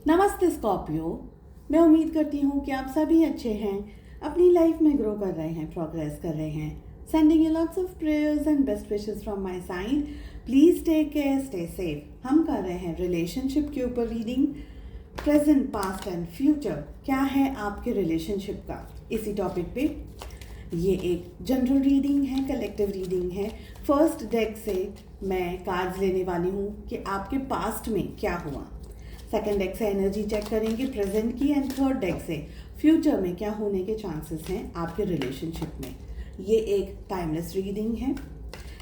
नमस्ते स्कॉर्पियो। मैं उम्मीद करती हूँ कि आप सभी अच्छे हैं, अपनी लाइफ में ग्रो कर रहे हैं, प्रोग्रेस कर रहे हैं। Sending you lots of prayers and best wishes from my side. Please take care, stay safe. हम कर रहे हैं रिलेशनशिप के ऊपर reading, present, past and future. क्या है आपके रिलेशनशिप का, इसी टॉपिक पे ये एक जनरल रीडिंग है, कलेक्टिव रीडिंग है। फर्स्ट डेक से मैं कार्ड्स लेने वाली हूँ कि आपके पास्ट में क्या हुआ। सेकंड डेक से एनर्जी चेक करेंगे प्रेजेंट की, एंड थर्ड डेक से फ्यूचर में क्या होने के चांसेस हैं आपके रिलेशनशिप में। ये एक टाइमलेस रीडिंग है।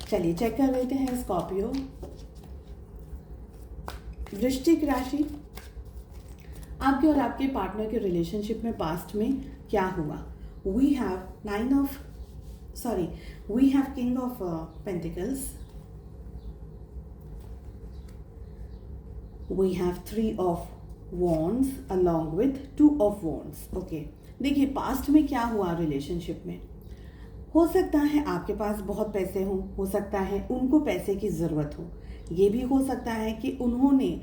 चलिए चेक कर लेते हैं स्कॉर्पियो। वृश्चिक राशि, आपके और आपके पार्टनर के रिलेशनशिप में पास्ट में क्या हुआ। We have king of pentacles, we have 3 of wands along with 2 of wands. Okay, देखिए पास्ट में क्या हुआ रिलेशनशिप में। हो सकता है आपके पास बहुत पैसे हों, हो सकता है उनको पैसे की ज़रूरत हो, ये भी हो सकता है कि उन्होंने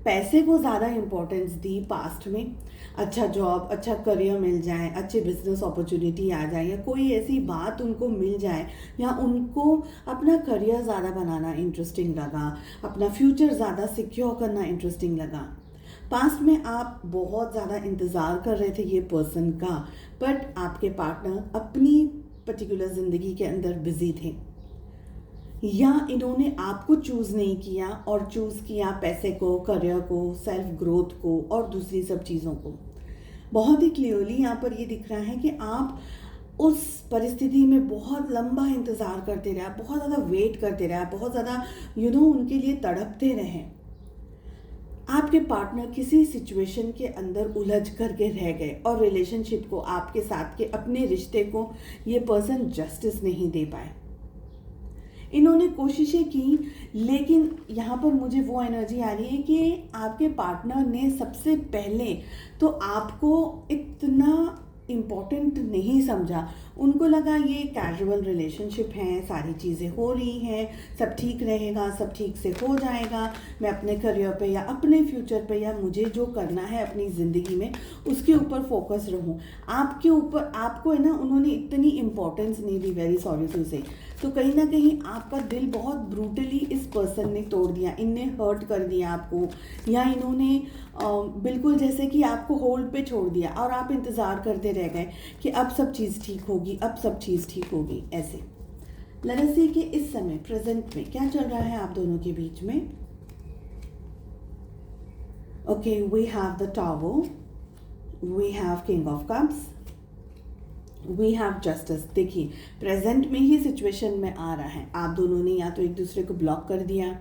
पैसे को ज़्यादा इम्पोर्टेंस दी पास्ट में। अच्छा जॉब, अच्छा करियर मिल जाए, अच्छे बिजनेस अपॉर्चुनिटी आ जाए, या कोई ऐसी बात उनको मिल जाए, या उनको अपना करियर ज़्यादा बनाना इंटरेस्टिंग लगा, अपना फ्यूचर ज़्यादा सिक्योर करना इंटरेस्टिंग लगा। पास्ट में आप बहुत ज़्यादा इंतज़ार कर रहे थे ये पर्सन का, बट आपके पार्टनर अपनी पर्टिकुलर ज़िंदगी के अंदर बिजी थे, या इन्होंने आपको चूज़ नहीं किया और चूज़ किया पैसे को, करियर को, सेल्फ ग्रोथ को और दूसरी सब चीज़ों को। बहुत ही क्लियरली यहाँ पर ये दिख रहा है कि आप उस परिस्थिति में बहुत लंबा इंतज़ार करते रहे, बहुत ज़्यादा वेट करते रहे, बहुत ज़्यादा उनके लिए तड़पते रहे। आपके पार्टनर किसी सिचुएशन के अंदर उलझ करके रह गए और रिलेशनशिप को, आपके साथ के अपने रिश्ते को ये पर्सन जस्टिस नहीं दे पाए। इन्होंने कोशिशें की, लेकिन यहाँ पर मुझे वो एनर्जी आ रही है कि आपके पार्टनर ने सबसे पहले तो आपको इतना इम्पोर्टेंट नहीं समझा। उनको लगा ये कैजुअल रिलेशनशिप है, सारी चीज़ें हो रही हैं, सब ठीक रहेगा, सब ठीक से हो जाएगा, मैं अपने करियर पे या अपने फ्यूचर पे या मुझे जो करना है अपनी ज़िंदगी में उसके ऊपर फोकस रहूं। आपके ऊपर आपको है ना, उन्होंने इतनी इम्पोर्टेंस नहीं दी, वेरी सॉरी टू से। तो कहीं ना कहीं आपका दिल बहुत ब्रूटली इस पर्सन ने तोड़ दिया, इनने हर्ट कर दिया आपको, या इन्होंने बिल्कुल जैसे कि आपको होल्ड पे छोड़ दिया और आप इंतज़ार करते रह गए कि अब सब चीज़ ठीक होगी, अब सब चीज़ ठीक होगी। ऐसे लेट अस सी कि इस समय प्रेजेंट में क्या चल रहा है आप दोनों के बीच में। Okay, we have the tower, we have king of cups, we have justice. देखिए प्रेजेंट में ही सिचुएशन में आ रहा है, आप दोनों ने या तो एक दूसरे को ब्लॉक कर दिया,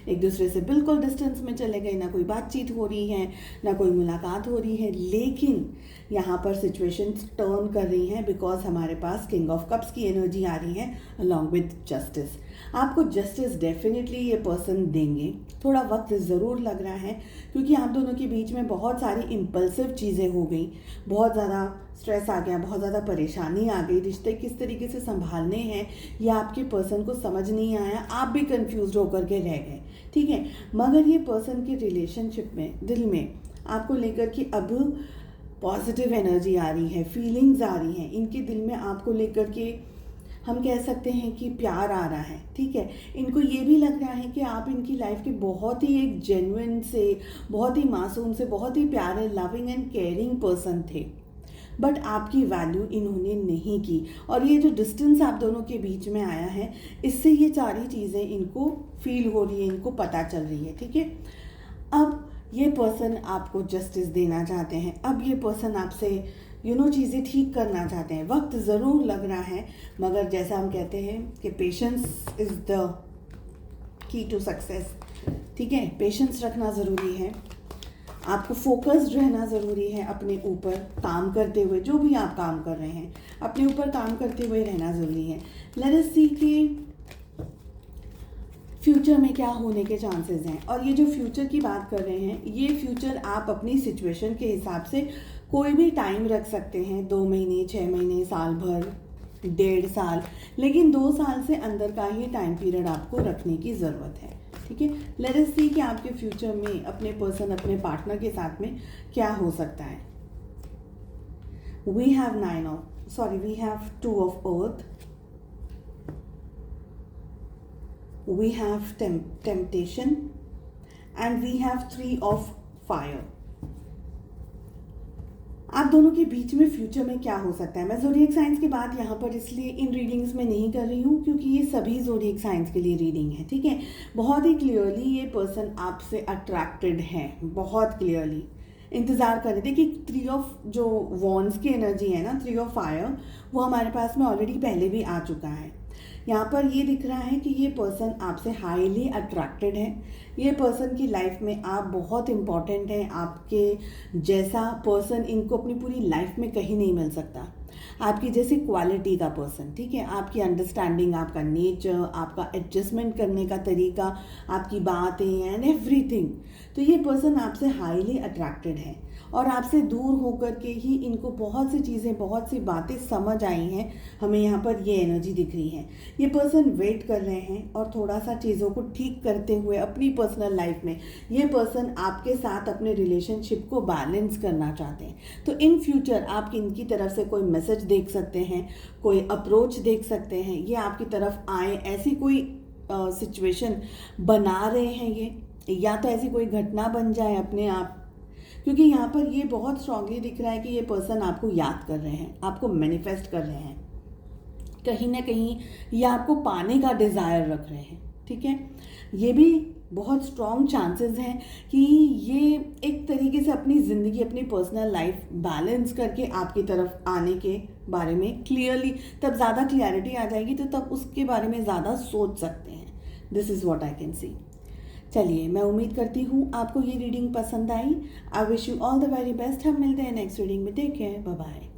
एक दूसरे से बिल्कुल डिस्टेंस में चले गए, ना कोई बातचीत हो रही है, ना कोई मुलाकात हो रही है। लेकिन यहाँ पर सिचुएशन टर्न कर रही हैं बिकॉज हमारे पास किंग ऑफ कप्स की एनर्जी आ रही है अलॉन्ग विद जस्टिस। आपको जस्टिस डेफिनेटली ये पर्सन देंगे, थोड़ा वक्त ज़रूर लग रहा है क्योंकि आप दोनों के बीच में बहुत सारी इम्पल्सिव चीज़ें हो गई, बहुत ज़्यादा स्ट्रेस आ गया, बहुत ज़्यादा परेशानी आ गई, रिश्ते किस तरीके से संभालने हैं ये आपके पर्सन को समझ नहीं आया, आप भी कंफ्यूज होकर के रह गए, ठीक है। मगर ये पर्सन के रिलेशनशिप में, दिल में आपको लेकर के अब पॉजिटिव एनर्जी आ रही है, फीलिंग्स आ रही हैं, इनके दिल में आपको लेकर के हम कह सकते हैं कि प्यार आ रहा है, ठीक है। इनको ये भी लग रहा है कि आप इनकी लाइफ के बहुत ही एक जेन्युइन से, बहुत ही मासूम से, बहुत ही प्यारे, लविंग एंड केयरिंग पर्सन थे, बट आपकी वैल्यू इन्होंने नहीं की। और ये जो डिस्टेंस आप दोनों के बीच में आया है, इससे ये सारी चीज़ें इनको फील हो रही है, इनको पता चल रही है, ठीक है। अब ये पर्सन आपको जस्टिस देना चाहते हैं, अब ये पर्सन आपसे चीज़ें ठीक करना चाहते हैं। वक्त ज़रूर लग रहा है, मगर जैसा हम कहते हैं कि patience is the key to success, ठीक है। पेशेंस रखना ज़रूरी है, आपको फोकस्ड रहना ज़रूरी है, अपने ऊपर काम करते हुए, जो भी आप काम कर रहे हैं अपने ऊपर काम करते हुए रहना ज़रूरी है। लेट अस सी कि फ्यूचर में क्या होने के चांसेस हैं। और ये जो फ्यूचर की बात कर रहे हैं, ये फ्यूचर आप अपनी सिचुएशन के हिसाब से कोई भी टाइम रख सकते हैं, 2 महीने, 6 महीने, साल भर, 1.5 साल, लेकिन 2 साल से अंदर का ही टाइम पीरियड आपको रखने की ज़रूरत है। ठीक है, लेट अस सी कि आपके फ्यूचर में अपने पर्सन, अपने पार्टनर के साथ में क्या हो सकता है। We have we have 2 of earth, we have temptation and we have 3 of fire. आप दोनों के बीच में फ्यूचर में क्या हो सकता है। मैं ज़ोडिएक साइंस की बात यहाँ पर इसलिए इन रीडिंग्स में नहीं कर रही हूँ क्योंकि ये सभी ज़ोडिएक साइंस के लिए रीडिंग है, ठीक है। बहुत ही क्लियरली ये पर्सन आपसे अट्रैक्टेड है, बहुत क्लियरली इंतज़ार कर रहे थे कि 3 ऑफ जो वॉन्ड्स की एनर्जी है ना, 3 ऑफ फायर, वो हमारे पास में ऑलरेडी पहले भी आ चुका है। यहाँ पर ये दिख रहा है कि ये पर्सन आपसे हाईली अट्रैक्टेड है। ये पर्सन की लाइफ में आप बहुत इम्पॉर्टेंट हैं। आपके जैसा पर्सन इनको अपनी पूरी लाइफ में कहीं नहीं मिल सकता। आपकी जैसी क्वालिटी का पर्सन, ठीक है, आपकी अंडरस्टैंडिंग, आपका नेचर, आपका एडजस्टमेंट करने का तरीका, आपकी बातें एंड एवरीथिंग। तो ये पर्सन आपसे हाईली अट्रैक्टेड है और आपसे दूर होकर के ही इनको बहुत सी चीज़ें, बहुत सी बातें समझ आई हैं। हमें यहाँ पर ये एनर्जी दिख रही है। ये पर्सन वेट कर रहे हैं और थोड़ा सा चीज़ों को ठीक करते हुए अपनी पर्सनल लाइफ में ये पर्सन आपके साथ अपने रिलेशनशिप को बैलेंस करना चाहते हैं। तो इन फ्यूचर आप इनकी तरफ से कोई मैसेज देख सकते हैं, कोई अप्रोच देख सकते हैं, ये आपकी तरफ आए, ऐसी कोई सिचुएशन बना रहे हैं ये, या तो ऐसी कोई घटना बन जाए अपने आप, क्योंकि यहाँ पर ये बहुत स्ट्रांगली दिख रहा है कि ये पर्सन आपको याद कर रहे हैं, आपको मैनिफेस्ट कर रहे हैं, कहीं ना कहीं ये आपको पाने का डिज़ायर रख रहे हैं, ठीक है। ये भी बहुत स्ट्रॉन्ग चांसेस हैं कि ये एक तरीके से अपनी ज़िंदगी, अपनी पर्सनल लाइफ बैलेंस करके आपकी तरफ आने के बारे में क्लियरली, तब ज़्यादा क्लैरिटी आ जाएगी तो तब उसके बारे में ज़्यादा सोच सकते हैं। This is what I can see. चलिए, मैं उम्मीद करती हूँ आपको ये रीडिंग पसंद आई। I wish you all the very best. हम मिलते हैं नेक्स्ट रीडिंग में। Take care, bye bye.